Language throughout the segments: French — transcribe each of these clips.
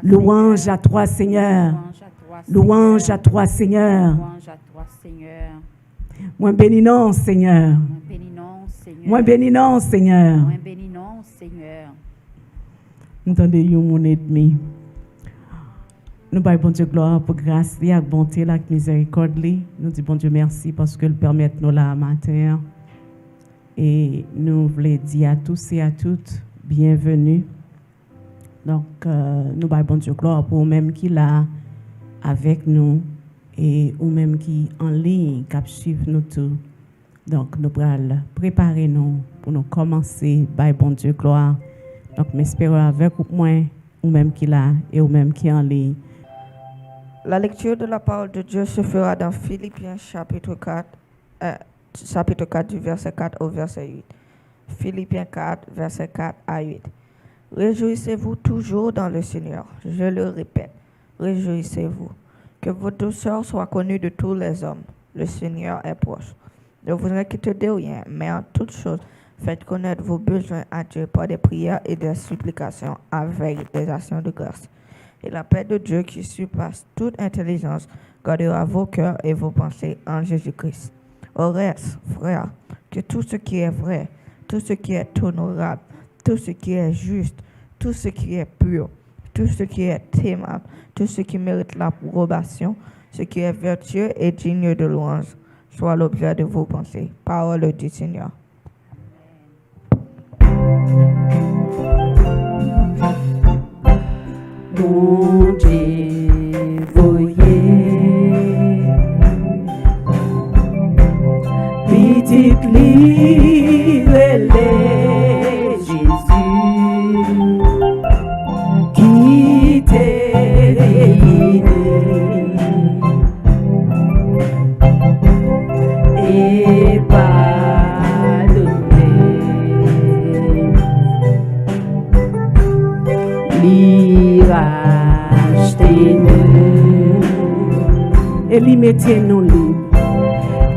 Louange à toi, Seigneur. Louange à toi, Seigneur. Moi bénis non, Seigneur. Moi bénis non, Seigneur. Entendez, mon ennemi. Nous parlons, bon Dieu, gloire pour grâce, la bonté, la miséricorde. Nous disons, bon Dieu, merci parce que le permet nous là matin. Et nous voulons dire à tous et à toutes, bienvenue. Donc, nous parlons, bon Dieu, gloire pour vous-même qui là avec nous et vous-même qui en ligne, qui suivent nous tous. Donc, nous allons préparer nous pour nous commencer, bon Dieu, gloire. Donc, m'espérons avec moi, vous-même qui là et vous-même qui en ligne. La lecture de la parole de Dieu se fera dans Philippiens chapitre 4 du verset 4 au verset 8. Philippiens 4, verset 4 à 8. Réjouissez-vous toujours dans le Seigneur. Je le répète, réjouissez-vous. Que votre douceur soit connue de tous les hommes. Le Seigneur est proche. Ne vous inquiétez de rien, mais en toutes choses, faites connaître vos besoins à Dieu par des prières et des supplications avec des actions de grâce. Et la paix de Dieu qui surpasse toute intelligence gardera vos cœurs et vos pensées en Jésus-Christ. Au reste, frères, que tout ce qui est vrai, tout ce qui est honorable, tout ce qui est juste, tout ce qui est pur, tout ce qui est aimable, tout ce qui mérite l'approbation, ce qui est vertueux et digne de louange, soit l'objet de vos pensées. Parole du Seigneur. Bon Dieu, voyez, petite livre, Jésus, qui t'est réuni et pardonné. Achetez-nous et lui mettez-nous libres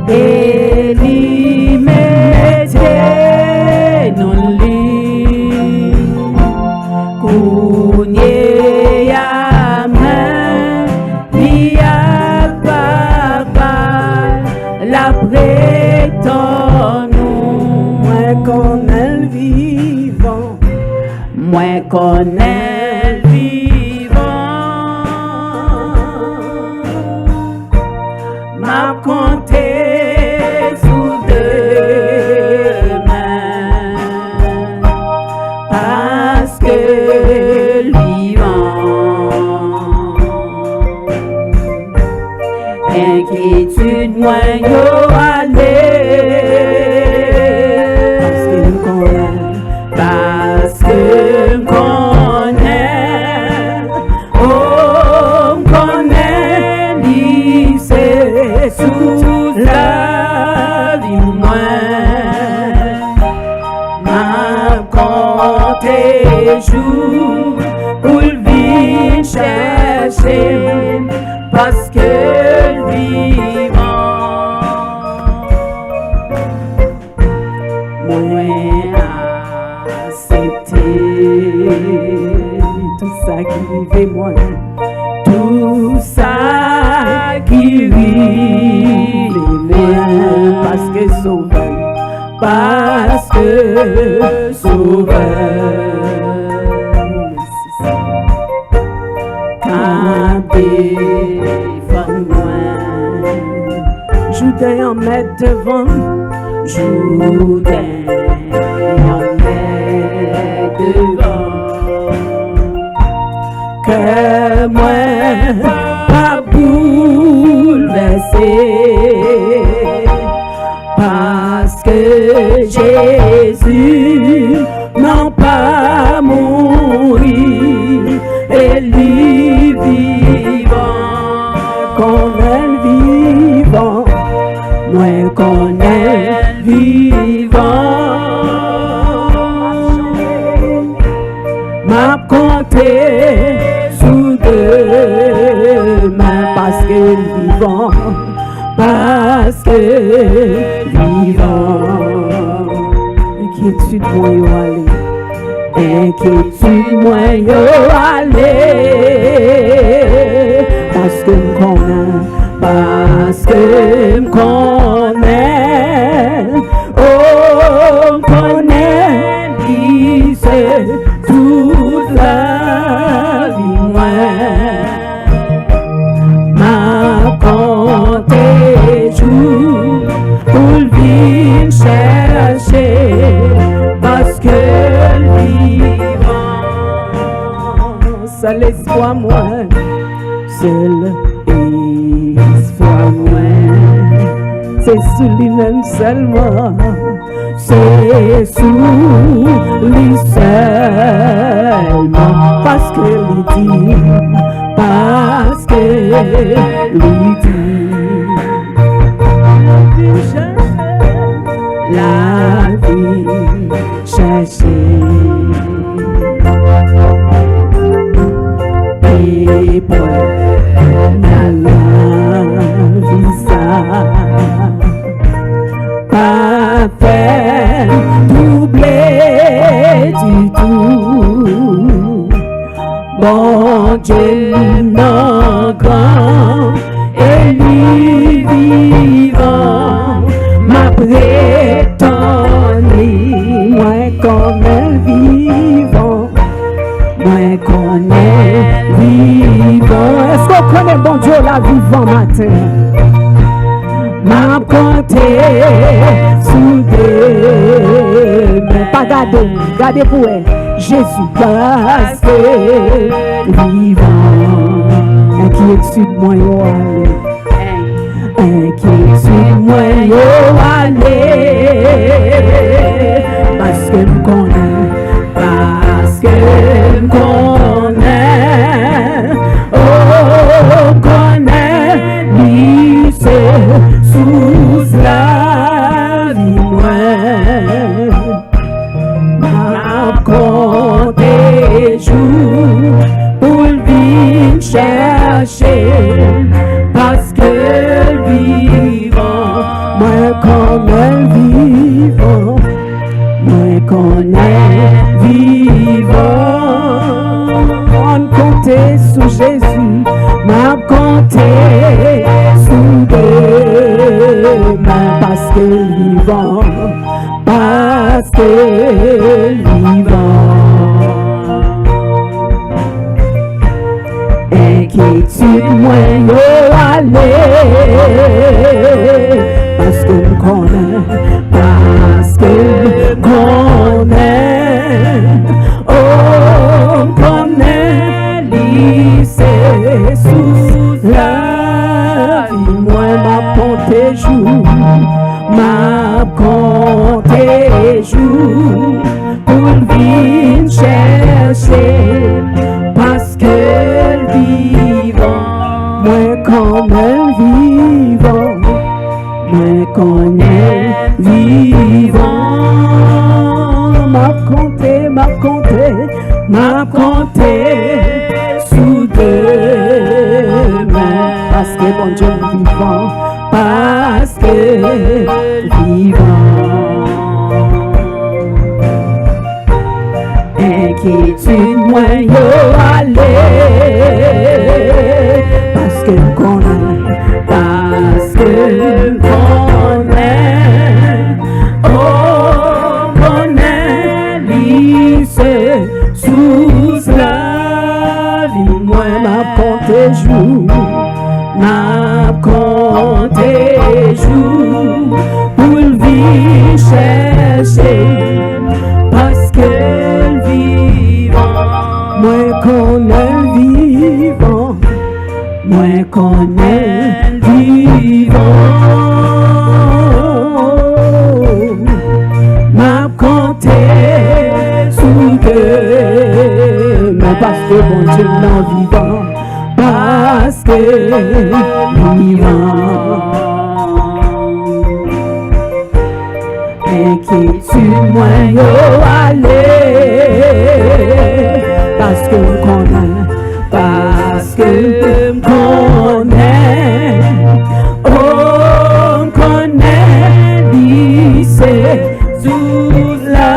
et lui mettez-nous libres cognez à main li a papa la prétend nous moins qu'on est vivant moins qu'on est compter sous deux mains parce que vivant inquiétude moins yo aller parce que sous la vie ma compter jour pour le chercher parce que vivant moi accepter tout ça qui vivait moi tout ça qui vit parce que sauveur campé moi Jourdain en mettre devant Jourdain en mettre devant que moi pas bouleversé parce que Jésus n'a pas mouru et lui vivant qu'on est vivant moins qu'on est vivant m'a compté sous deux mains parce que vivant parce que vivant inquiétude pour y aller inquiétude moi yo aller parce que m'connais oh m'connais lise toute la vie moi m'a compté jour pour venir chercher parce que seul espoir moi, seul espoir moi, c'est sous lui-même seulement, c'est sous lui seulement, parce que lui dit, la vie chercher. Et pour la vie ça pas fait doubler du tout mon Dieu non grand et lui vivant m'a prétendu moi comme un vivant moi connais vivant. Est-ce qu'on connaît bon Dieu la vivant matin? M'a compté sous des mains. Pas gardez pour elle. Jésus parce que vivant. Inquiétude moi yo aller. Inquiétude moi yo aller. Parce que m'connais. Parce que m'connais, oh connais, lycée sous la vie moi, m'a compté jour pour venir chercher, parce que vivant, moi connais vivant, moi connais vivant, on comptait sous Jésus, m'a compté sous deux mains, parce que vivant, inquiétude moi yo aller, parce que m'connais, oh connaît lycée sous la vie moi m'a compté jour pour venir chercher parce que vivant moi connais vivant moi connais vivant m'a compté sous deux mains parce que bon Dieu vivant parce que vivant inquiétude moi yo aller parce que m'connais oh connaît lycée sous la vie moi m'a compté jour pour venir chercher parce que vivant moi connais vivant m'a compté sous deux mais parce que bon Dieu non vivant parce que vivant inquiétude moi yo aller parce que m'connais oh m'connais lycée sous la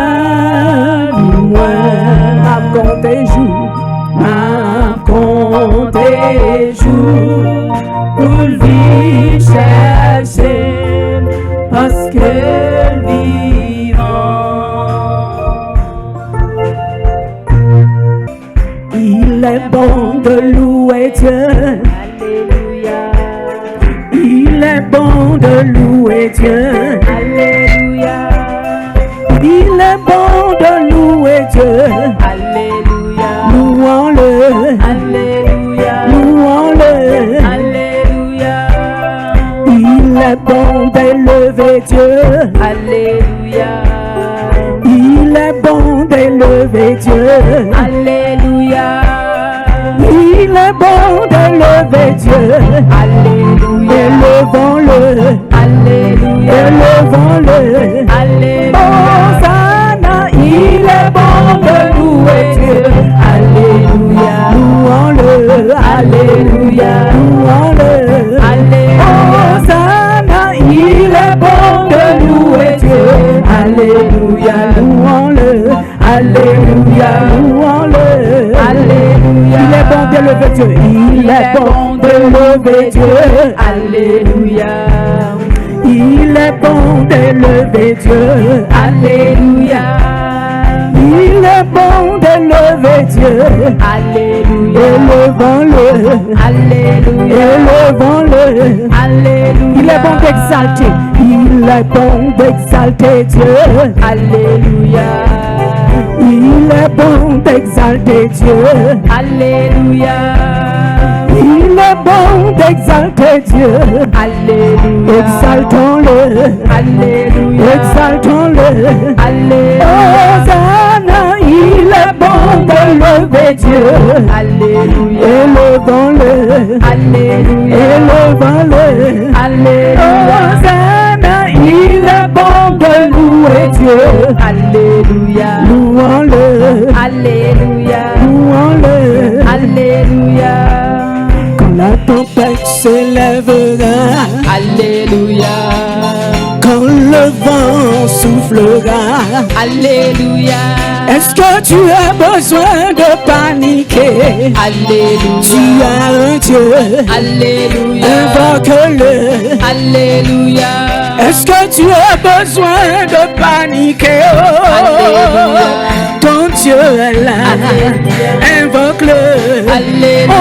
vie moi Il est bon de louer Dieu. Alléluia. Il est bon de louer Dieu. Alléluia. Il est bon de louer Dieu. Alléluia. Louons-le. Alléluia. Louons-le. Alléluia. Il est bon d'élever Dieu. Alléluia. Il est bon d'élever Dieu. Alléluia. Il est bon d'élever Dieu. Alléluia. Élevons-le. Alléluia. Élevons-le. Alléluia. Hosanna, il est bon de louer Dieu. Alléluia. Louons-le. Alléluia. Louons-le. Alléluia. Hosanna, il est bon de louer Dieu. Alléluia. Louons-le. Alléluia. Louons-le. Alléluia. Il est bon d'élever Dieu. Il est bon d'élever Dieu. Alléluia. Il est bon d'élever Dieu. Alléluia. Il est bon d'élever Dieu. Alléluia. Élevons-le. Alléluia. Élevons-le. Alléluia. Il est bon d'exalter. Il est bon d'exalter Dieu. Alléluia. Il est bon d'exalter Dieu. Alléluia. Il est bon d'exalter Dieu. Alléluia. Exaltons-le. Alléluia. Exaltons-le. Alléluia. Hosanna, il est bon d'élever Dieu. Alléluia. Élevons-le. Alléluia. Élevons-le. Alléluia. Hosanna, il est bon de louer Dieu. Alléluia. Louons-le. Alléluia. Louons-le. Alléluia. Quand la tempête s'élèvera, Alléluia. quand le vent soufflera, Alléluia. est-ce que tu as besoin de paniquer? Alléluia. Tu as un Dieu, Alléluia. invoque-le. Alléluia. Est-ce que tu as besoin de paniquer? Oh, Alléluia. ton Dieu est là, Alléluia. invoque-le. Alléluia.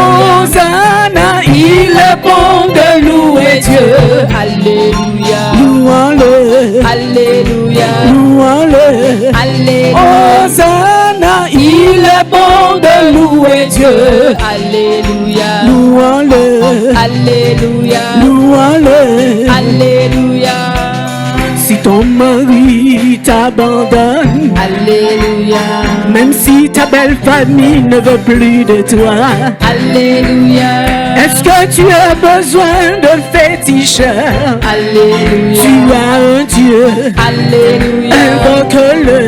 Hosanna, il est bon de louer Dieu. Alléluia. Louons-le. Alléluia. Louons-le. Alléluia. Hosanna, il est bon de louer Dieu. Alléluia. Louons-le. Alléluia. Louons-le. Alléluia. Si ton mari t'abandonne, Alléluia. même si ta belle famille ne veut plus de toi, Alléluia. est-ce que tu as besoin de féticheurs? Alléluia. Tu as un Dieu, Alléluia. invoque-le.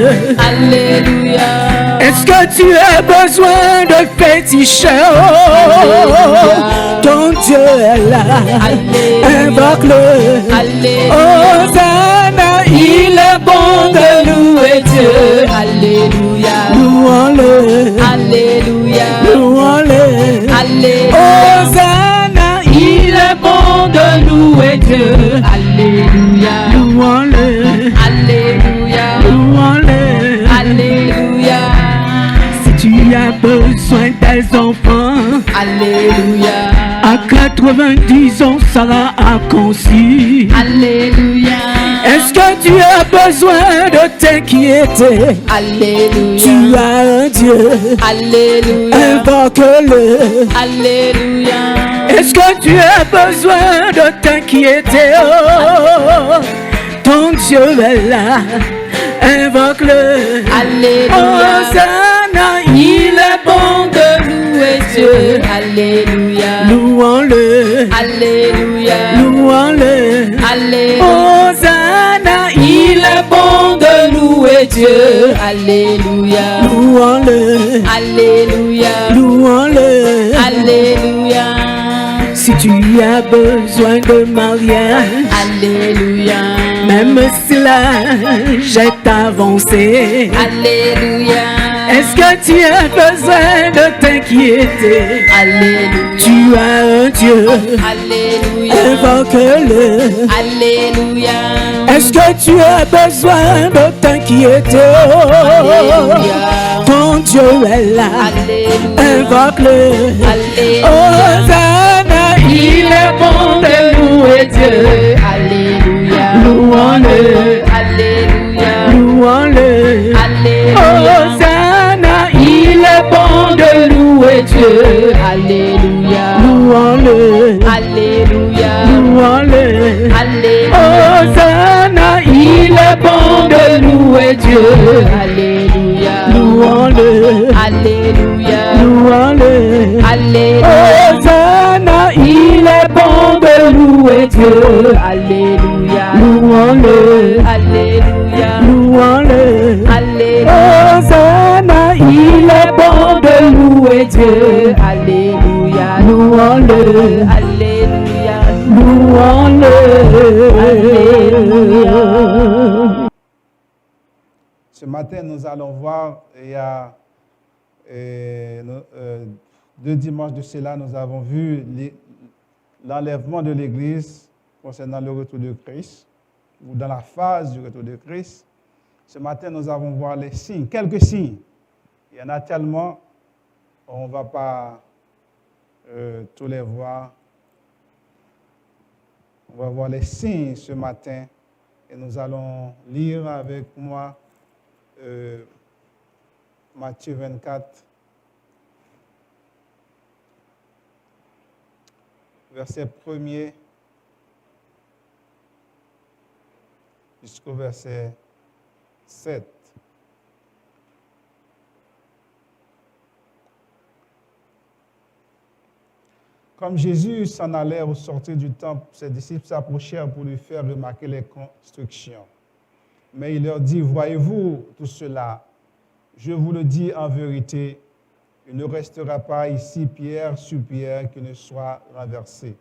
Alléluia. Est-ce que tu as besoin de féticheurs? Ton Dieu est là, invoque-le. Alléluia. Hosanna, il est bon de louer Dieu. Alléluia. Louons-le. Alléluia. Louons-le. Alléluia. Hosanna, il est bon de louer Dieu. Alléluia. Louons-le. Alléluia. Louons-le. Alléluia. Si tu as besoin des enfants, Alléluia. à 90 ans, Sarah a conçu. Alléluia. Est-ce que tu as besoin de t'inquiéter? Alléluia. Tu as un Dieu, Alléluia. invoque-le. Alléluia. Est-ce que tu as besoin de t'inquiéter? Oh, ton Dieu est là, invoque-le. Alléluia. Hosanna, il est bon de Louez Dieu. Alléluia. louons-le. Alléluia. Louons-le. Alléluia. Hosanna, il est bon de Louez Dieu. Alléluia. louons-le. Alléluia. Louons-le. Alléluia. Si tu as besoin de mariage, Alléluia. même si l'âge est avancé, Alléluia. Est-ce que tu as besoin de t'inquiéter? Alléluia. Tu as un Dieu. Alléluia. Invoque-le. Alléluia. Est-ce que tu as besoin de t'inquiéter? Alléluia. Ton Dieu est là. Alléluia. Invoque-le. Alléluia. Hosanna, il est bon de louer Dieu. Alléluia. Louons-le. Alléluia. Louons-le. Alléluia. Hosanna, il est bon de louer Dieu. Alléluia. Louons-le. Alléluia. Louons-le. Alléluia. Hosanna, il est bon de louer Dieu. Alléluia. Louons-le. Alléluia. Louons-le. Alléluia. Hosanna, il est bon de louer Dieu. Alléluia. Louons-le. Alléluia. Louons-le. Alléluia. Hosanna, il est bon de louer Dieu. Alléluia. Louons-le. Alléluia. Louons-le. Alléluia. Ce matin, nous allons voir, il y a 2 dimanches de cela, nous avons vu l'enlèvement de l'Église concernant le retour de Christ, ou dans la phase du retour de Christ. Ce matin, nous allons voir les signes, quelques signes. Il y en a tellement, on ne va pas tous les voir. On va voir les signes ce matin et nous allons lire avec moi Matthieu 24, verset 1er jusqu'au verset 7. Comme Jésus s'en allait au sortir du temple, ses disciples s'approchèrent pour lui faire remarquer les constructions. Mais il leur dit, « Voyez-vous tout cela? Je vous le dis en vérité, il ne restera pas ici pierre sur pierre qui ne soit renversée. »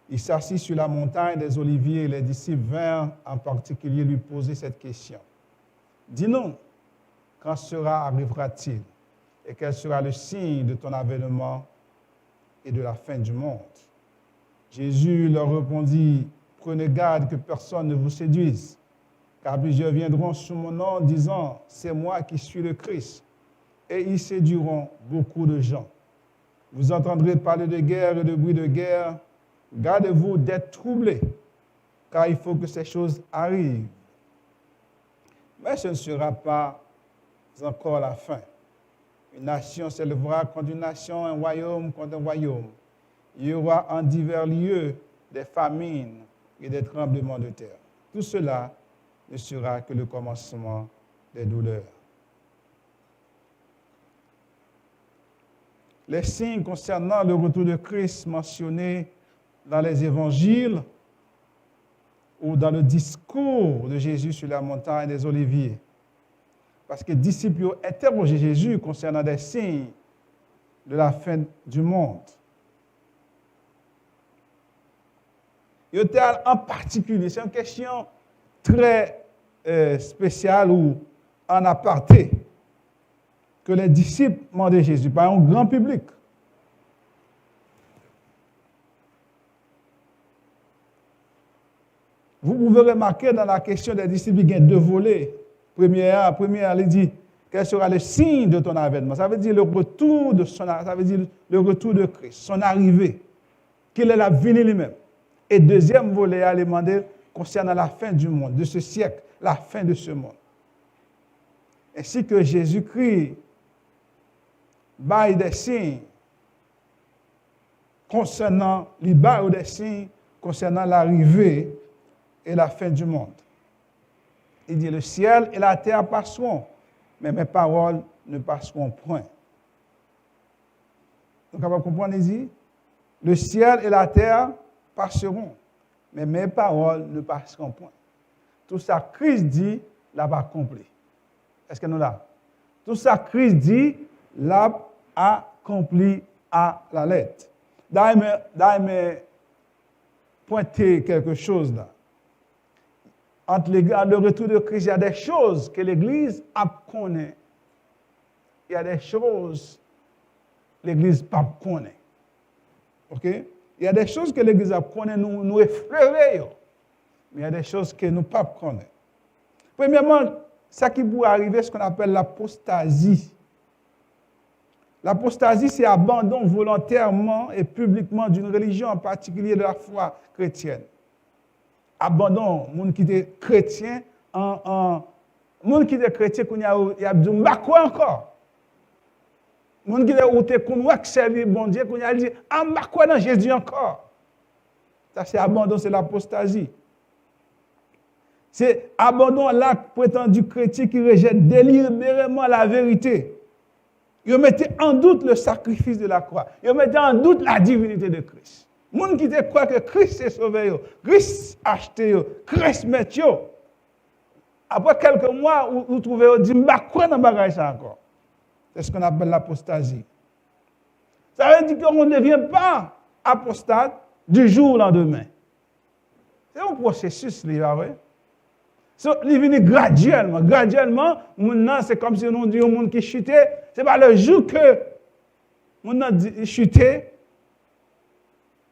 Il s'assit sur la montagne des Oliviers et les disciples vinrent en particulier lui poser cette question. « Dis-nous, quand cela arrivera-t-il et quel sera le signe de ton avènement et de la fin du monde? » Jésus leur répondit, « Prenez garde que personne ne vous séduise, car plusieurs viendront sous mon nom disant, « C'est moi qui suis le Christ », et ils séduiront beaucoup de gens. Vous entendrez parler de guerre et de bruit de guerre. Gardez-vous d'être troublés, car il faut que ces choses arrivent. Mais ce ne sera pas encore la fin. Une nation s'élèvera contre une nation, un royaume contre un royaume. Il y aura en divers lieux des famines et des tremblements de terre. Tout cela ne sera que le commencement des douleurs. Les signes concernant le retour de Christ mentionnés dans les évangiles ou dans le discours de Jésus sur la montagne des Oliviers. Parce que les disciples ont interrogé Jésus concernant des signes de la fin du monde. Et en particulier, c'est une question très spéciale ou en aparté que les disciples demandaient Jésus, par un grand public. Vous pouvez remarquer dans la question des disciples, il y a 2 volets. Première, il dit, quel sera le signe de ton avènement? Ça veut dire le retour de Christ, son arrivée, qu'il est la venue lui-même. Et deuxième volet, il a demandé concernant la fin du monde, de ce siècle, la fin de ce monde. Ainsi que Jésus-Christ baille des signes concernant l'arrivée et la fin du monde. Il dit, le ciel et la terre passeront, mais mes paroles ne passeront point. Donc, on va comprendre, il dit, le ciel et la terre passeront, mais mes paroles ne passeront point. Tout ça, Christ dit, l'a accompli. Est-ce que nous l'avons? Tout ça, Christ dit, l'a accompli à la lettre. D'ailleurs, pointer quelque chose là. Entre le retour de Christ, il y a des choses que l'Église connaît il y a des choses que l'Église ne connaît pas. OK? Il y a des choses que l'Église connaît, nous effleurer. Mais il y a des choses que nous ne connaissons pas. Premièrement, ça qui pourrait arriver, ce qu'on appelle l'apostasie. L'apostasie, c'est abandon volontairement et publiquement d'une religion, en particulier de la foi chrétienne. Abandon, monde qui est chrétien, monde qui est chrétien, il y a dit, quoi encore? Monde qui est qu'on a servi bon Dieu, qu'on a dit, quoi dans Jésus encore? Ça, c'est abandon, c'est l'apostasie. C'est abandon l'acte prétendu chrétien qui rejette délibérément la vérité. Ils mettaient en doute le sacrifice de la croix. Ils mettaient en doute la divinité de Christ. Les gens qui croient que Christ est sauvé, Christ a acheté, Christ met. Après quelques mois, vous trouvez, vous dites, quoi dans le bagage ça encore? C'est ce qu'on appelle l'apostasie. Ça veut dire qu'on ne devient pas apostate du jour au lendemain. C'est un processus, là, oui. Il vient graduellement. Graduellement, maintenant, c'est comme si on dit au monde qui chutait. Ce n'est pas le jour que on a chuté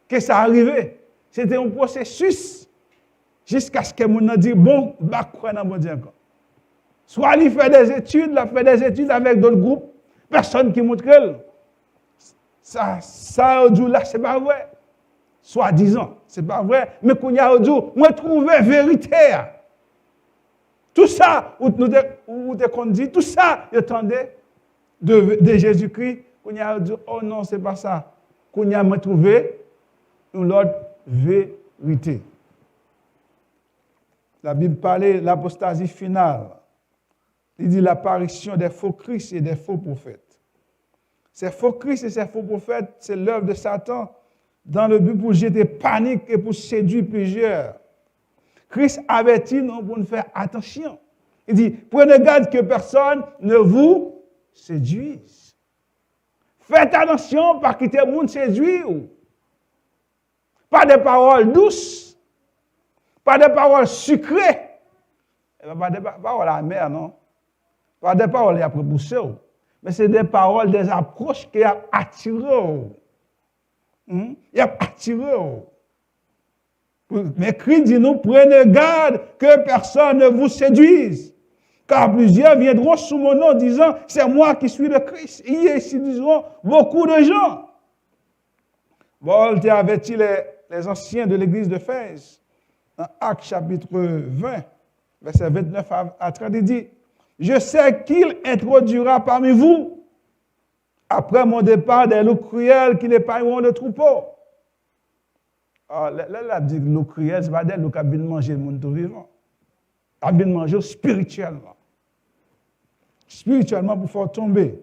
que ça arrivait. C'était un processus jusqu'à ce que on a dit bon, bah quoi dans mon Dieu encore. Soit il fait des études, avec d'autres groupes, personne qui montre elle. Ça là, c'est pas vrai. Soi-disant, c'est pas vrai. Mais qu'on y a dit, on a trouvé vérité. Tout ça, où te dit, tout ça, il attendait de Jésus-Christ, qu'on a dit, oh non, c'est pas ça. Qu'on a trouvé une autre vérité. La Bible parlait de l'apostasie finale. Il dit l'apparition des faux Christ et des faux prophètes. Ces faux Christ et ces faux prophètes, c'est l'œuvre de Satan dans le but pour jeter panique et pour séduire plusieurs. Christ avertit nous pour nous faire attention. Il dit, prenez garde que personne ne vous séduise. Faites attention pour quitter le monde séduire. Pas des paroles douces, pas des paroles sucrées, pas des paroles amères, non. Pas des paroles qui ont poussé, mais c'est des paroles, des approches qui ont attiré. Il a attiré. Mais Christ dit nous, prenez garde que personne ne vous séduise. Car plusieurs viendront sous mon nom disant, c'est moi qui suis le Christ. Et ils séduiront beaucoup de gens. Paul a averti les anciens de l'église d'Éphèse. Dans Actes chapitre 20, verset 29 à 30, il dit, je sais qu'il introduira parmi vous, après mon départ, des loups cruels qui n'épargneront de troupeaux. Là, la dit loup cruel, ce n'est pas des loups qui viennent manger le monde tout vivant. Ils viennent manger spirituellement. Spirituellement pour faire tomber.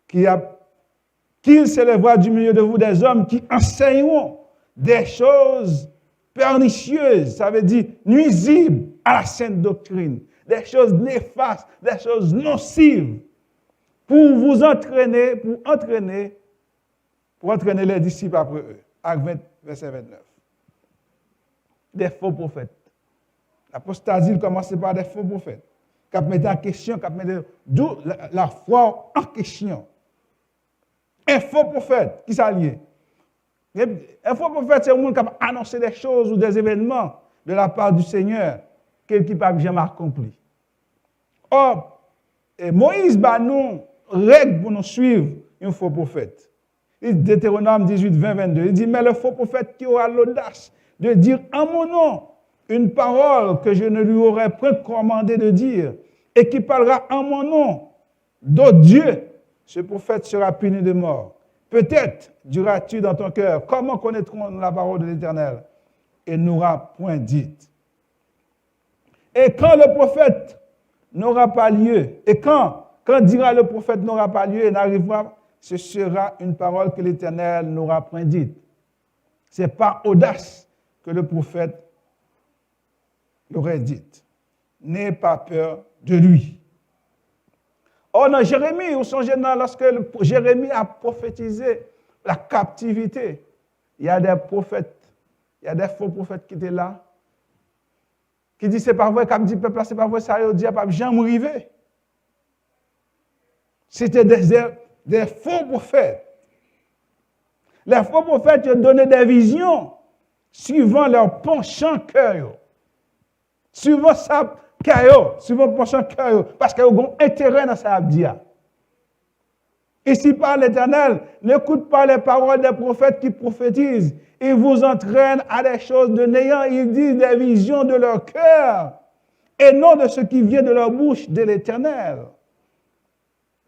Qu'il s'élèvera du milieu de vous des hommes qui enseigneront des choses pernicieuses, ça veut dire nuisibles à la sainte doctrine, des choses néfastes, des choses nocives, pour vous entraîner, pour entraîner les disciples après eux. Acte 20, verset 29. Des faux prophètes. L'apostasie commençait par des faux prophètes. Qui mettaient en question, qui mettaient la foi en question. Un faux prophète, qui s'allie. Un faux prophète, c'est un monde qui a annoncé des choses ou des événements de la part du Seigneur qui n'a jamais accompli. Or, Moïse nous règle pour nous suivre un faux prophète. Deutéronome 18, 20, 22. Il dit, mais le faux prophète qui aura l'audace de dire en mon nom une parole que je ne lui aurais point commandé de dire et qui parlera en mon nom d'autres dieux, ce prophète sera puni de mort. Peut-être diras-tu dans ton cœur, comment connaîtrons-nous la parole de l'Éternel? Et n'aura point dite. Et quand le prophète n'aura pas lieu, et quand dira le prophète n'aura pas lieu et n'arrivera, ce sera une parole que l'Éternel n'aura point dite. Ce n'est pas audace que le prophète l'aurait dite. N'aie pas peur de lui. Or, dans Jérémie, vous songez lorsque Jérémie a prophétisé la captivité, il y a des prophètes, il y a des faux prophètes qui étaient là, qui disent c'est pas vrai, comme dit peuple, c'est pas vrai, ça veut dire pas jamais arrivé. C'était des faux prophètes. Les faux prophètes ont donné des visions suivant leur penchant cœur. Suivant sa cœur, suivant penchant cœur, parce qu'ils ont intérêt dans sa abdia. Ici par l'Éternel, n'écoute pas les paroles des prophètes qui prophétisent. Ils vous entraînent à des choses de néant. Ils disent des visions de leur cœur et non de ce qui vient de leur bouche de l'Éternel.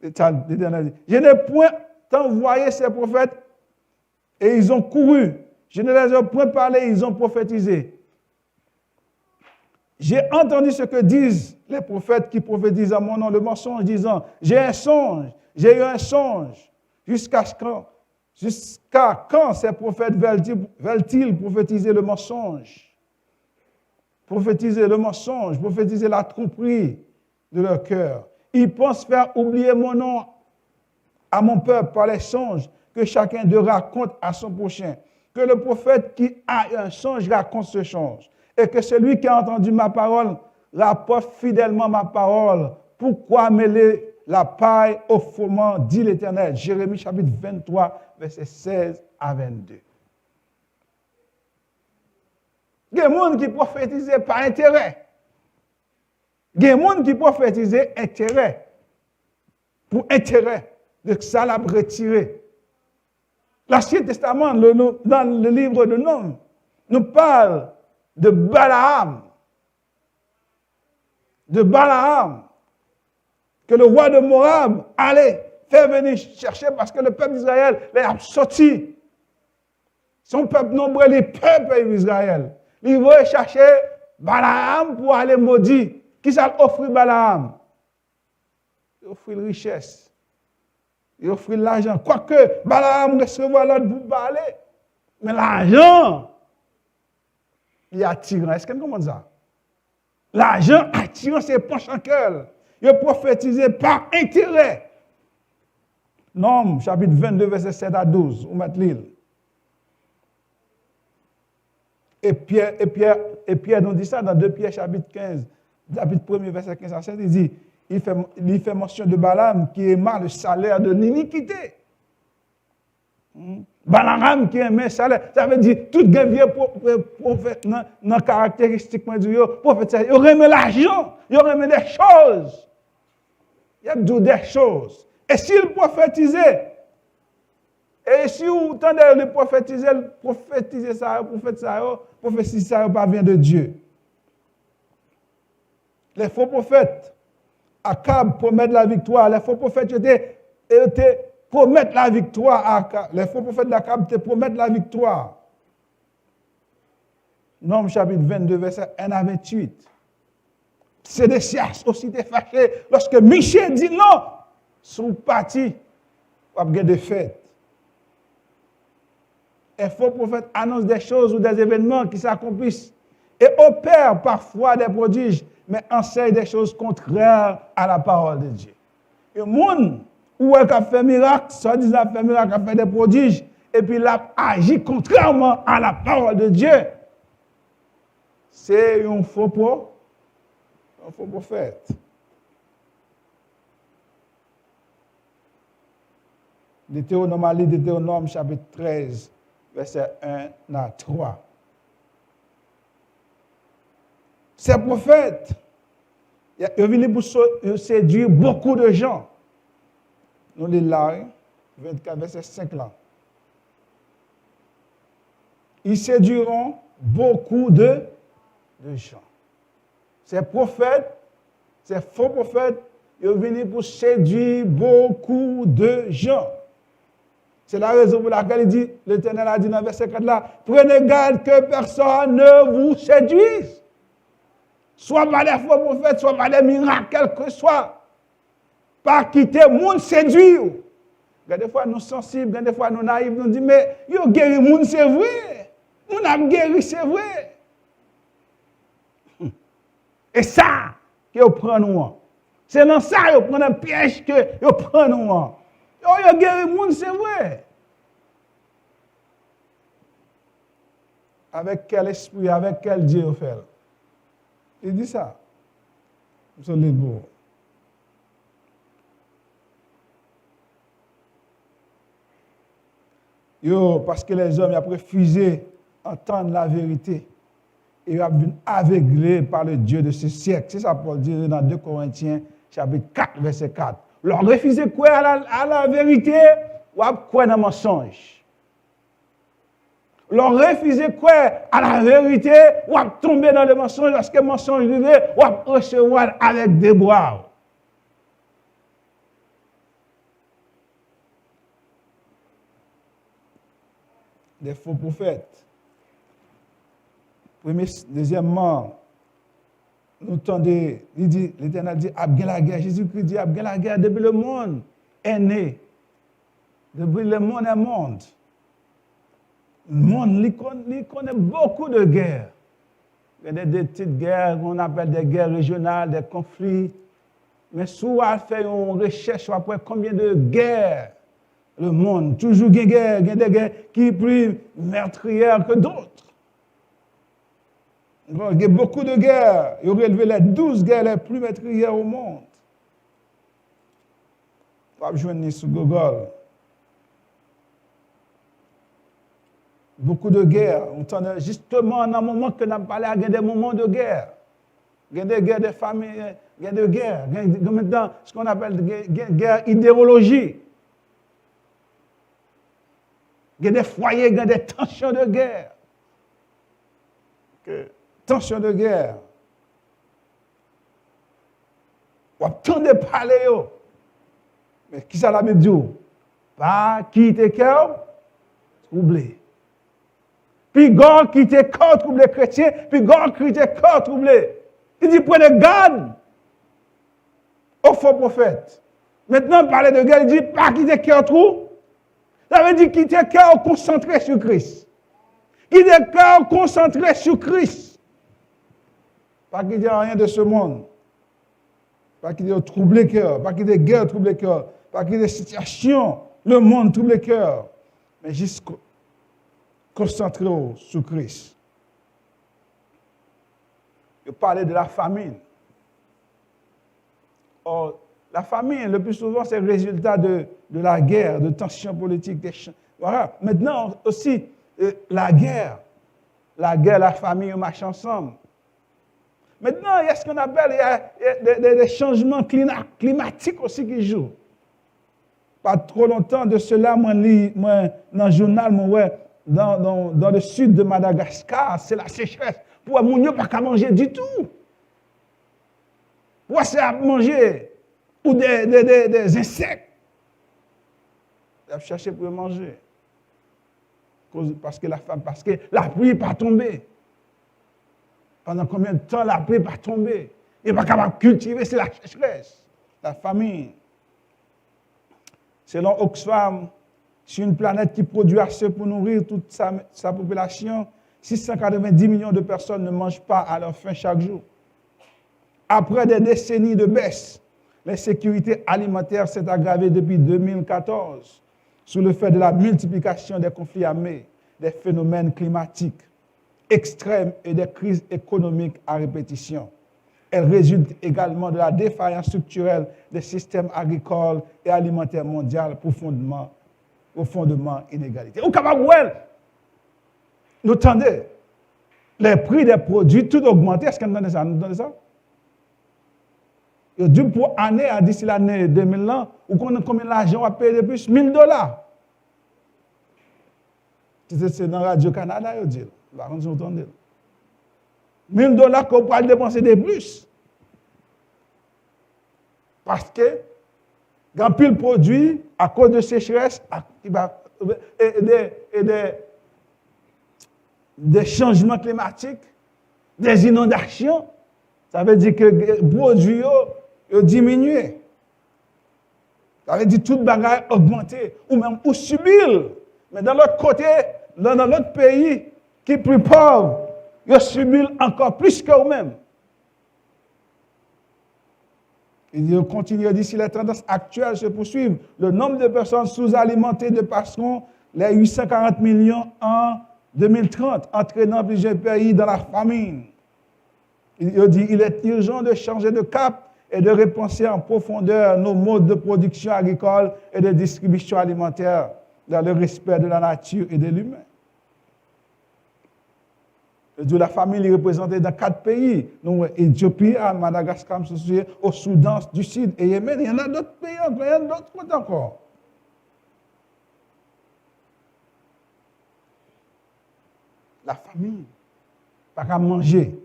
L'Éternel dit, je n'ai point envoyé ces prophètes et ils ont couru. Je ne les ai point parlé, ils ont prophétisé. J'ai entendu ce que disent les prophètes qui prophétisent à mon nom, le mensonge disant, j'ai un songe, j'ai eu un songe. Jusqu'à quand ces prophètes veulent-ils prophétiser le mensonge? Prophétiser le mensonge, prophétiser la tromperie de leur cœur. Ils pensent faire oublier mon nom à mon peuple par les songes que chacun d'eux raconte à son prochain. Que le prophète qui a un songe raconte ce songe. Et que celui qui a entendu ma parole rapporte fidèlement ma parole. Pourquoi mêler la paille au fourment, dit l'Éternel. Jérémie chapitre 23, versets 16 à 22. Il y a des gens qui prophétisent par intérêt. Il y a des gens qui prophétisent intérêt. Pour intérêt. De ça l'a retiré. L'Ancien Testament, dans le livre de Nom, nous parle de Balaam. De Balaam. Que le roi de Moab allait faire venir chercher parce que le peuple d'Israël l'a sorti. Son peuple nombreux, les peuples d'Israël. Il va chercher Balaam pour aller maudire. Qui ça offre Balaam? Il offre la richesse. Il offre l'argent. Quoique Balaam recevra l'ordre pour parler. Mais l'argent, il est attirant. Est-ce que vous comprenez ça? L'argent attirant ses penches en cœur. Il est prophétisé par intérêt. Nom, chapitre 22, verset 7 à 12. Vous mettez l'île. Et Pierre nous dit ça dans 2 Pierre, chapitre 15. Chapitre 1, verset 15 à 7. Il dit, il fait mention de Balaam qui aima le salaire de l'iniquité. Balaam qui aimait le salaire. Ça veut dire, tout vieux prophète, dans caractéristique du prophète, il aurait aimé l'argent, il aurait aimé des choses. Il y a des choses. Et s'il prophétisait, et si vous entendez le prophétiser ça, prophétiser ça pas vient de Dieu. Les faux prophètes, Akab promettent la victoire. Les faux prophètes promettent la victoire à Akab. Les faux prophètes d'Akab te promettent la victoire. Nom chapitre 22, verset 1 à 28. Sédécias aussi était fâché lorsque Michée dit non, son parti va gagner des fêtes. Les faux prophètes annoncent des choses ou des événements qui s'accomplissent et opèrent parfois des prodiges, mais enseignent des choses contraires à la parole de Dieu. Et le monde où il a fait miracle, soi-disant fait miracle, a fait des prodiges, et puis il a agi contrairement à la parole de Dieu. C'est un faux prophète. Deutéronome chapitre 13, verset 1 à 3. Ces prophètes, ils sont venus pour séduire beaucoup de gens. Nous lisons là, 24, verset 5 là. Ils séduiront beaucoup de gens. Ces prophètes, ces faux prophètes, ils sont venus pour séduire beaucoup de gens. C'est la raison pour laquelle l'Éternel a dit dans le verset 4 là, prenez garde que personne ne vous séduise. Soit par des faux prophètes, soit par des miracles, quel que soit. Pas quitter le monde séduire. Des fois nous sensibles, des fois nous naïfs, nous disons, mais yo guéri le monde, c'est vrai. On a guéri, c'est vrai. Et ça, que vous prenez nous. C'est dans ça que vous prenez un piège que vous prenez nous. Yo guéri le monde, c'est vrai. Avec quel esprit, avec quel Dieu vous fait? Il dit ça. Vous êtes beau. Parce que les hommes ont refusé d'entendre la vérité. Et ils ont été aveuglés par le Dieu de ce siècle. C'est ça Paul dit dans 2 Corinthiens, chapitre 4, verset 4. Leur refuser quoi à la vérité ou à quoi dans le mensonge. Leur refuser quoi à la vérité ou à tomber dans le mensonge parce que le mensonge arrive ou à recevoir avec déboire. Des faux prophètes. Deuxièmement, nous entendons, l'Éternel dit, Abgel la guerre. Jésus-Christ dit, Abgel la guerre depuis le monde est né. Depuis le monde est monde. Le monde, il connaît beaucoup de guerres. Il y a des petites guerres qu'on appelle des guerres régionales, des conflits. Mais souvent, on fait une recherche après combien de guerres le monde. Toujours des guerres qui sont plus meurtrières que d'autres. Il y a beaucoup de guerres. Il aurait relevé les 12 guerres les plus meurtrières au monde. On va joindre sur Google. Beaucoup de guerres. Justement, dans le moment que nous avons parlé, il y a des moments de guerre. Il y a des guerres de famille, il y a des guerres. Il y a maintenant ce qu'on appelle des guerres idéologie. Il y a des foyers, il y a des tensions de guerre. Tensions de guerre. On entend de parler. Mais qui ça la Bible dit? Pas quitter cœur, troublé. Puis God quitter cœur troublé chrétien, puis God quitter cœur troublé. Il dit prenez garde aux faux prophètes. Maintenant, parler de guerre, il dit pas quitter cœur troublé. Ça veut dire quitter cœur concentré sur Christ. Quitter cœur concentré sur Christ. Pas quitter rien de ce monde. Pas quitter troublé cœur. Pas quitter guerre troublé cœur. Pas quitter situation, le monde troublé cœur. Mais juste concentré sur Christ. Je parlais de la famine. Or, la famine, le plus souvent, c'est le résultat de la guerre, de tensions politiques. Voilà. Maintenant, aussi, la guerre, la famille, on marche ensemble. Maintenant, il y a ce qu'on appelle des changements climatiques aussi qui jouent. Pas trop longtemps de cela, moi, dans le journal, dans le sud de Madagascar, c'est la sécheresse. Pour les gens, pas manger du tout. Pour c'est à manger ou des insectes. Ils doivent chercher pour manger. Parce que la pluie n'est pas tombée. Pendant combien de temps la pluie n'est pas tombée? Il n'est pas capable de cultiver, c'est la sécheresse, la famine. Selon Oxfam, sur une planète qui produit assez pour nourrir toute sa population, 690 millions de personnes ne mangent pas à leur faim chaque jour. Après des décennies de baisse, l'insécurité alimentaire s'est aggravée depuis 2014 sous le fait de la multiplication des conflits armés, des phénomènes climatiques extrêmes et des crises économiques à répétition. Elle résulte également de la défaillance structurelle des systèmes agricoles et alimentaires mondiaux profondément inégalité. Au Cameroun, nous entendez, les prix des produits, tout augmenté. Est-ce qu'on entendait ça? Nous entendez ça? Il dit pour année, d'ici l'année 2000, ou combien d'argent on va payer de plus? $1000. C'est dans Radio-Canada, il dit. Là, on entend. $1000 qu'on peut dépenser de plus. Parce que, quand pile produit, à cause de sécheresse, et des changements climatiques, des inondations, ça veut dire que les produits ont diminué. Ça veut dire que tout le bagage a augmenté, ou même ou subir. Mais dans l'autre côté, dans l'autre pays, qui est plus pauvre, ils subissent encore plus qu'eux-mêmes. Il continue à dire si les tendances actuelles se poursuivent, le nombre de personnes sous-alimentées dépasseront les 840 millions en 2030, entraînant plusieurs pays dans la famine. Il dit il est urgent de changer de cap et de repenser en profondeur nos modes de production agricole et de distribution alimentaire. dans le respect de la nature et de l'humain. La famille est représentée dans 4 pays. Donc, Éthiopie, Madagascar, au Soudan du Sud et Yémen. Il y en a d'autres pays encore, il y en a d'autres côtés encore. La famille, pas qu'à manger.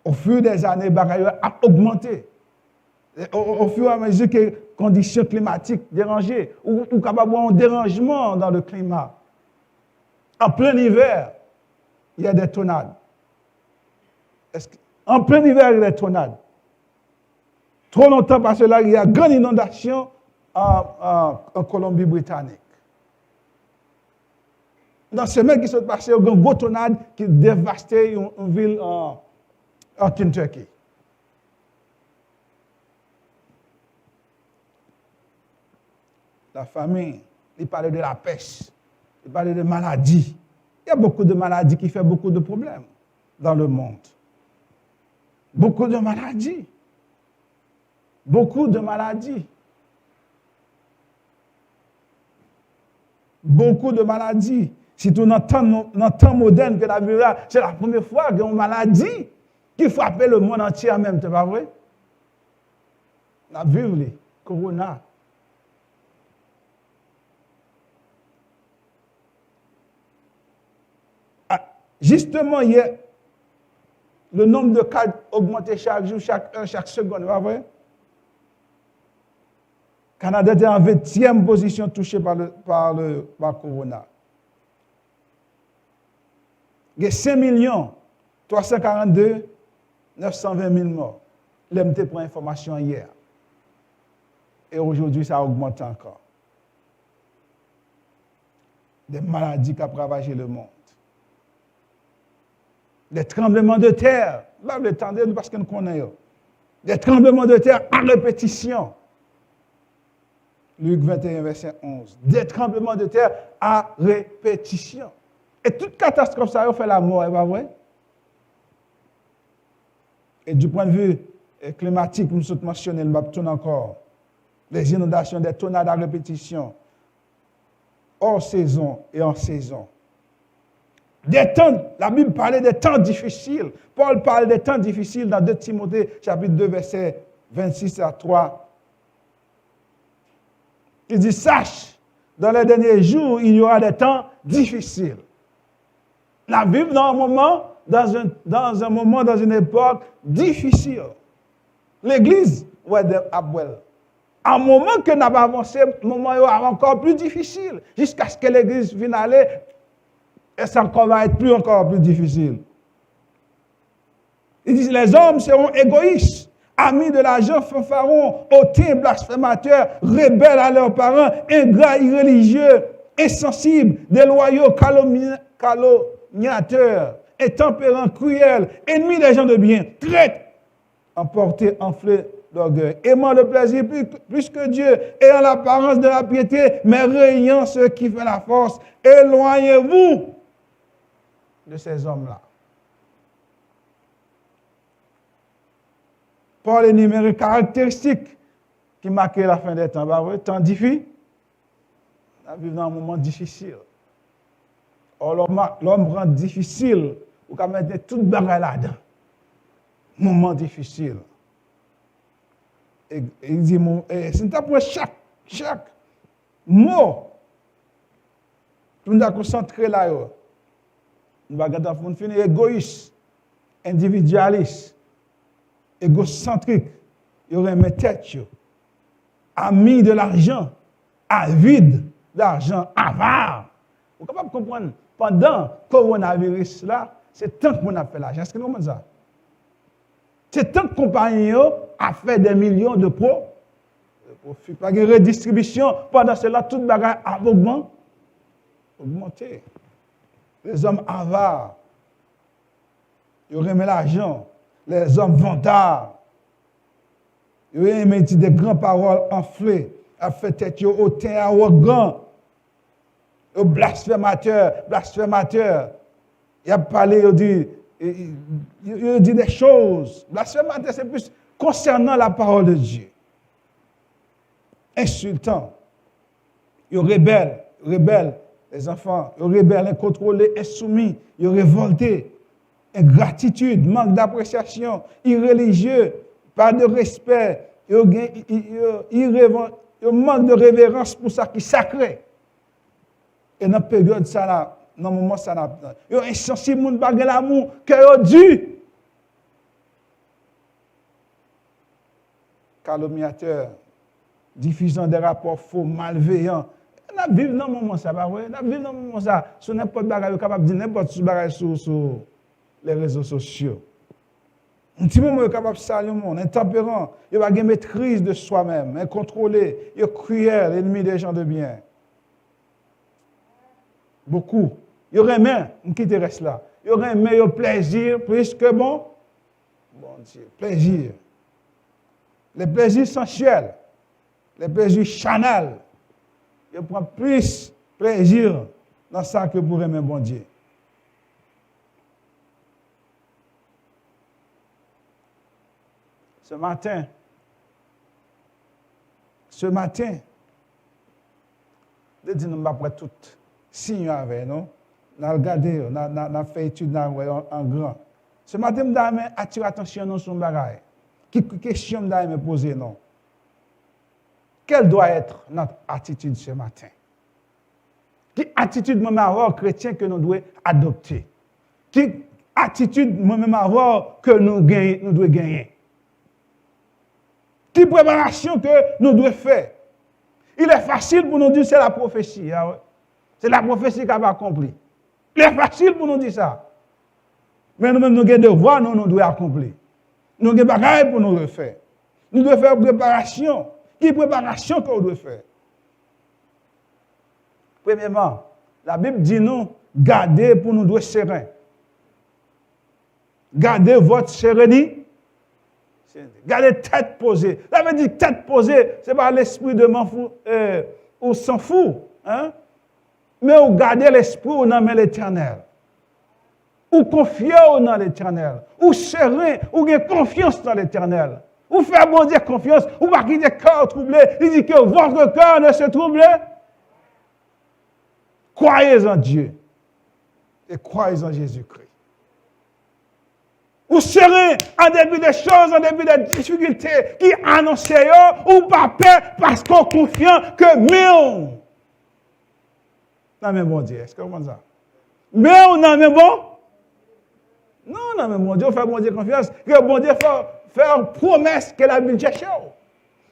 Au fur des années, elle a augmenté. Au fur et à mesure que les conditions climatiques dérangées, ou capable d'avoir un dérangement dans le climat. En plein hiver, il y a des tornades. En plein hiver, il y a des tornades. Trop longtemps parce que là, il y a une grande inondation en Colombie-Britannique. Dans ce semaine qui s'est passé, il y a une grosse tornade qui dévastait une ville en Kentucky. La famille, il parlait de la peste, il parlait de maladies. Il y a beaucoup de maladies qui font beaucoup de problèmes dans le monde. Beaucoup de maladies. Beaucoup de maladies. Beaucoup de maladies. Si tu entends dans le temps moderne que la vie là, c'est la première fois qu'il y a une maladie qui frappe le monde entier en même temps, pas vrai? La vie, le corona. Justement, hier, le nombre de cas augmentait chaque jour, chaque heure, chaque seconde, pas vrai? Le Canada était en 20e position touché par le corona. Il y a 5 342 920 000 morts. L'MT prend information hier. Et aujourd'hui, ça a augmenté encore. Des maladies qui ont ravagé le monde. Des tremblements de terre. Là, vous l'attendez parce que nous connaissons. Des tremblements de terre à répétition. Luc 21, verset 11. Des tremblements de terre à répétition. Et toute catastrophe, ça fait la mort, n'est-ce pas vrai? Et du point de vue climatique, nous sommes mentionnés, nous avons encore les inondations, des tornades à répétition, hors saison et en saison. Des temps, la Bible parlait des temps difficiles. Paul parle des temps difficiles dans 2 Timothée, chapitre 2, verset 26 à 3. Il dit, sache, dans les derniers jours, il y aura des temps difficiles. La Bible dans une époque difficile. L'Église, ouais, à un moment que n'a pas avancé, le moment est encore plus difficile, jusqu'à ce que l'Église vienne aller, et ça va être encore plus difficile. Il dit, les hommes seront égoïstes, amis de l'argent, fanfarons, hautains, blasphémateurs, rebelles à leurs parents, ingrats, irréligieux, insensibles, déloyaux, calomniateurs, intempérants, cruels, ennemis des gens de bien, traîtres, emportés, enflés d'orgueil, aimant le plaisir plus que Dieu, ayant l'apparence de la piété, mais rayant ceux qui font la force. Éloignez-vous de ces hommes-là. Paul énumère les caractéristiques qui marquaient la fin des temps. Bah oui, temps difficile. On vit dans un moment difficile. Or, l'homme rend difficile, ou quand même toute bagarre là-dedans. Moment difficile. Et il dit, c'est pour chaque mot, tout le monde concentré là. Nous allons finir égoïste, individualiste, égocentrique. Il y aurait mes têtes, amis de l'argent, avide d'argent, avare. Vous êtes capable de comprendre, pendant le coronavirus là, c'est tant qu'on a fait l'argent. Est-ce que vous comprenez ça? C'est tant que compagnie a fait des millions de profits. Pas de redistribution. Pendant cela, toute bagarre a augmenté. Les hommes avares, ils remettent l'argent. Les hommes vantards, ils remettent des grandes paroles enflées, à fait tête hautain, arrogant, blasphémateur. Il a parlé, il dit des choses. Blasphémateur, c'est plus concernant la parole de Dieu. Insultant, il rebelle, rebelles, les enfants, ils rebelles, incontrôlés, insoumis, ils révoltés, ingratitude, manque d'appréciation, irréligieux, pas de respect, ils manquent de révérence pour ça qui est sacré. Et dans la période, ça là, dans le moment, ça là, ils sont insensibles, ils n'ont l'amour, qu'ils ont dû. Calomniateurs, diffusant des rapports faux, malveillants. On vit dans le moment ça, on vit dans le moment ça, sur n'importe quoi, capable de dire n'importe quoi sur les réseaux sociaux. Un petit moment, on est capable de saluer le monde, intempérant, il va avoir une maîtrise de soi-même, incontrôlé, il est cruel, ennemi des gens de bien. Beaucoup. Il y aurait aimé, qui te reste là, il y aurait aimé le plaisir plus que bon Dieu, plaisir. Les plaisirs sensuels, les plaisirs charnels. Il prend plus plaisir dans ça que pour aimer bon Dieu. Ce matin, de dire nous pas tout signe avec nous, on a regardé, on a fait étude en grand. Ce matin, je vais attirer l'attention sur un bagage. Quelle question je vais me poser non? Quelle doit être notre attitude ce matin? Quelle attitude moi-même avoir chrétien que nous devons adopter? Quelle attitude moi-même avoir que nous devons gagner? Quelle préparation que nous devons faire? Il est facile pour nous dire que c'est la prophétie. C'est la prophétie qui va accomplir. Il est facile pour nous dire ça. Mais nous-mêmes, nous avons des devoirs, nous devons accomplir. Nous avons des bagages pour nous le faire. Nous devons faire préparation. Quelle préparation qu'on doit faire? Premièrement, la Bible dit nous, gardez pour nous doit serein. Gardez votre sérénité. Gardez tête posée. Ça veut dire tête posée, ce n'est pas l'esprit de m'en fout ou s'en fout. Hein? Mais vous gardez l'esprit au nom de l'Éternel. Ou confiez au nom de l'Éternel. Ou serein, ou avez confiance dans l'Éternel. Ou faire bon Dieu confiance, ou pas qu'il y ait cœur troublé. Il dit que votre cœur ne se trouble. Croyez en Dieu. Et croyez en Jésus-Christ. Ou serez en début des choses, en début des difficultés qui annoncent, ou pas peur parce qu'on est confiant que mieux. Non, mais bon Dieu, est-ce que vous comprenez ça? Mais on a même bon? Non, mais bon Dieu, fait bon Dieu confiance. Que bon Dieu faire promesse que la Bible cherche.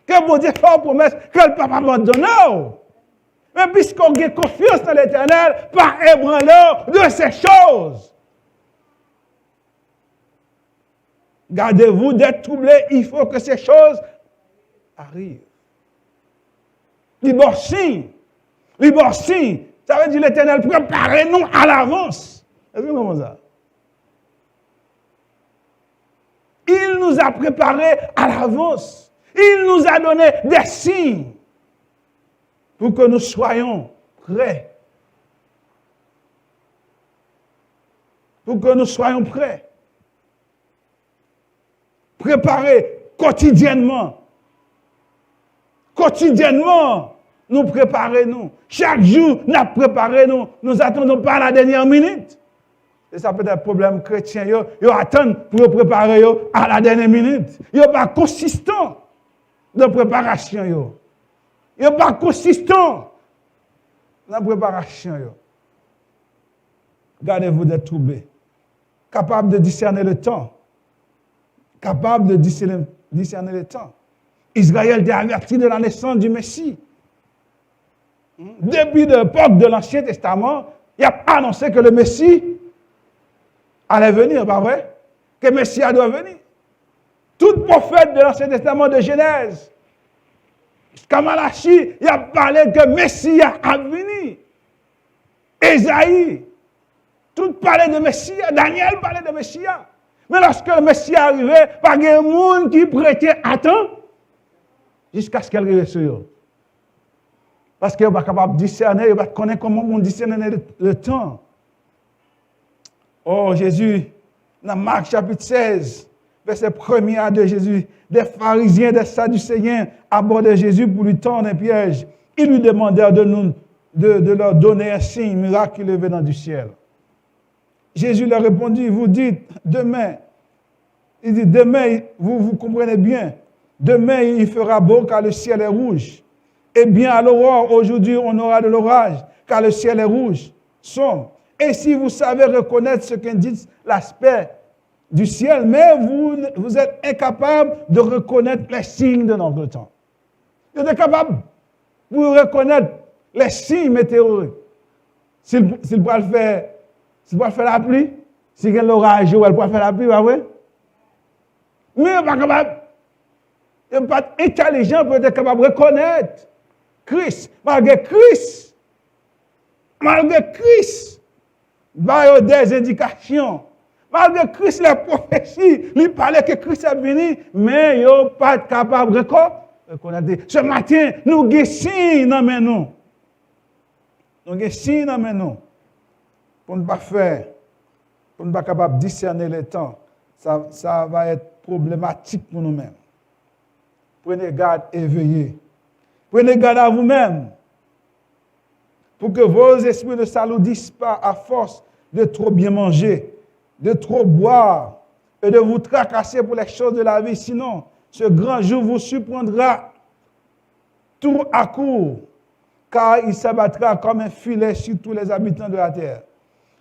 Que bon Dieu fait promesse que le papa abandonne. Mais puisqu'on a confiance dans l'Éternel, pas ébranleur de ces choses. Gardez-vous d'être troublés, il faut que ces choses arrivent. Liborcine, ça veut dire l'Éternel préparez-nous à l'avance. Est-ce que vous comprenez ça? Il nous a préparés à l'avance. Il nous a donné des signes pour que nous soyons prêts. Pour que nous soyons prêts. Préparer quotidiennement. Quotidiennement, nous préparons. Chaque jour, nous préparons. Nous attendons pas la dernière minute. Et ça peut être un problème chrétien. Ils attendent pour préparer à la dernière minute. Ils ne sont pas consistants dans la préparation. Ils ne sont pas consistants dans la préparation. Gardez-vous d'être troublés. Capable de discerner le temps. Capable de discerner le temps. Israël était averti de la naissance du Messie. Depuis l'époque de l'Ancien Testament, il a annoncé que le Messie allait venir, pas vrai? Que le Messie doit venir. Tout prophète de l'Ancien Testament de Genèse, jusqu'à Malachie, il a parlé que le Messie a venu. Ésaïe, tout parlait de Messie. Daniel parlait de Messie. Mais lorsque le Messie est arrivé, pas de monde qui prêtait attention jusqu'à ce qu'elle arrive sur eux. Parce qu'ils ne sont pas capables de discerner, ils ne connaissent pas comment on discerne le temps. Oh, Jésus, dans Marc chapitre 16, verset 1er à 2, Jésus, des pharisiens, des sadducéens abordèrent Jésus pour lui tendre un piège. Ils lui demandèrent de de leur donner un signe miraculeux venant du ciel. Jésus leur répondit, vous dites demain, il dit demain, vous comprenez bien, demain il fera beau car le ciel est rouge. Eh bien à l'aurore, aujourd'hui on aura de l'orage car le ciel est rouge, sombre. Et si vous savez reconnaître ce qu'indique l'aspect du ciel, mais vous êtes incapable de reconnaître les signes de notre temps. Vous êtes incapable de reconnaître les signes météoriques. S'il pourra faire la pluie, s'il y a l'orage, il pourra faire la pluie, pas vrai? Mais il n'est pas capable. Il n'est pas intelligent pour être capable de reconnaître Christ. Malgré Christ, il y a des indications. Malgré Christ, la prophétie, il parlait que Christ est venu, mais il n'est pas capable de reconnaître. Ce matin, nous avons des signes dans nous. Nous avons des signes dans nous. Pour ne pas faire, pour ne pas capable de discerner les temps, ça va être problématique pour nous-mêmes. Prenez garde et veillez. Prenez garde à vous-même pour que vos esprits ne s'alourdissent pas à force de trop bien manger, de trop boire et de vous tracasser pour les choses de la vie. Sinon, ce grand jour vous surprendra tout à coup, car il s'abattra comme un filet sur tous les habitants de la terre.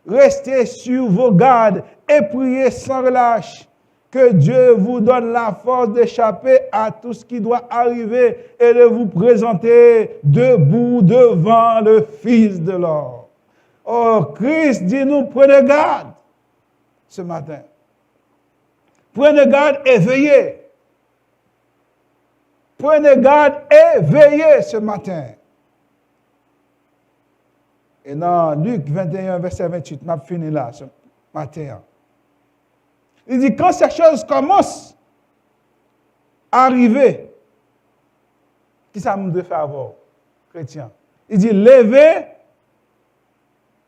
Restez sur vos gardes et priez sans relâche. Que Dieu vous donne la force d'échapper à tout ce qui doit arriver et de vous présenter debout devant le Fils de l'homme. Oh, Christ dit nous, prenez garde ce matin. Prenez garde et veillez. Prenez garde et veillez ce matin. Et dans Luc 21, verset 28, je vais finir là ce matin. Il dit, quand ces choses commencent à arriver, qui ça me doit faire avoir, chrétien? Il dit,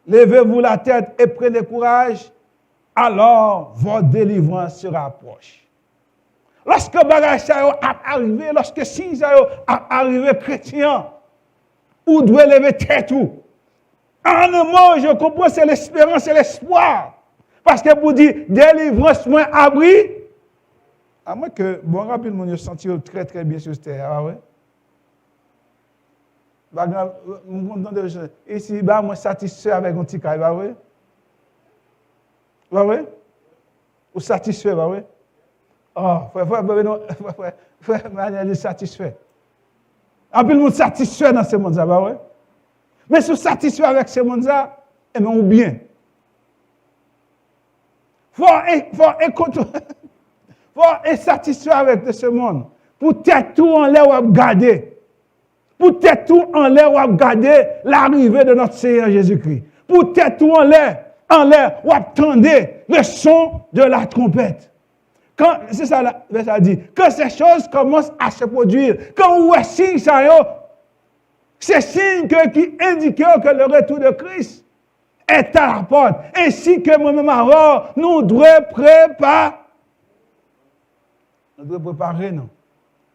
levez-vous la tête et prenez courage, alors votre délivrance sera proche. Lorsque bagage ça a arrivé, lorsque signe ça a arrivé, chrétien, vous devez lever tête tout. En un mot, je comprends, c'est l'espérance et l'espoir. Parce que pour dire délivrance moins abri, à moins que, bon, rapidement, je senti très très bien sur cette terre, ah ouais? Ici, bah, moi satisfait avec un petit caille, bah ouais? Bah ouais? Ou satisfait, bah ouais? Oh, frère, manière satisfait. En plus, le monde satisfait dans ce monde-là, bah ouais? Mais si vous satisfait avec ce monde-là, eh bien, ou bien. Faut être satisfait avec ce monde. Pour tête tout en l'air, ou garder. Pour tête tout en l'air, ou garder l'arrivée de notre Seigneur Jésus-Christ. Pour tête tout en l'air, ou attendez le son de la trompette. Quand, c'est ça, ça dit, quand ces choses commencent à se produire, quand vous signe ça, c'est signe qui indique que le retour de Christ est à la porte. Ainsi que moi-même alors, nous devons préparer. Nous devons préparer nous.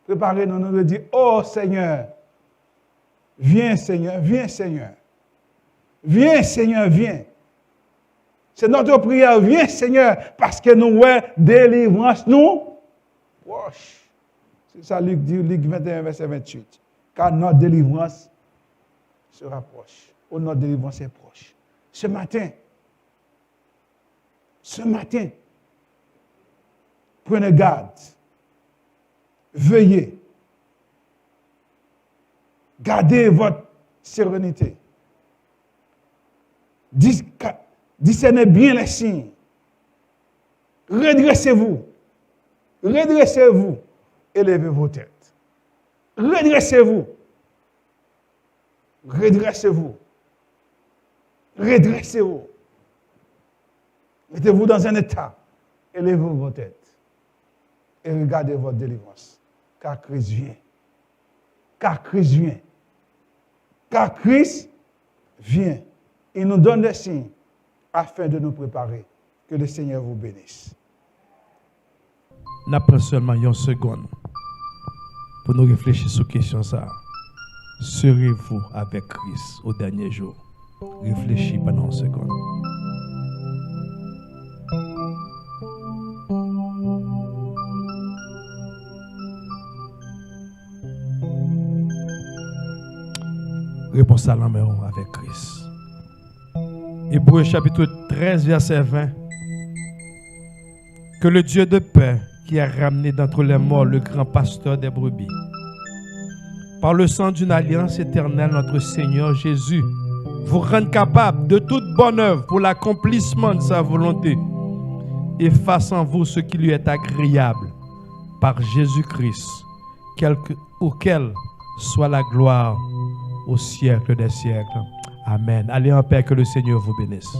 Préparer nous, nous devons dire, oh Seigneur, viens Seigneur, viens Seigneur. Viens Seigneur, viens. C'est notre prière, viens Seigneur, parce que nous avons délivrance, nous. Proche. C'est ça Luc dit, Luc 21, verset 28. Car notre délivrance se rapproche. Ou notre délivrance est proche. Ce matin, prenez garde, veillez, gardez votre sérénité, discernez bien les signes, redressez-vous, élevez vos têtes, redressez-vous. Mettez-vous dans un état. Élevez vos têtes. Et regardez votre délivrance. Car Christ vient. Car Christ vient. Il nous donne des signes afin de nous préparer. Que le Seigneur vous bénisse. N'a pas seulement une seconde pour nous réfléchir sur la question ça. serez-vous avec Christ au dernier jour? Réfléchis pendant une seconde. Réponse à l'homme avec Christ. Hébreux chapitre 13, verset 20. Que le Dieu de paix, qui a ramené d'entre les morts le grand pasteur des brebis, par le sang d'une alliance éternelle, notre Seigneur Jésus, vous rende capable de toute bonne œuvre pour l'accomplissement de sa volonté, et fasse en vous ce qui lui est agréable, par Jésus-Christ, auquel soit la gloire au siècle des siècles. Amen. Allez en paix, que le Seigneur vous bénisse.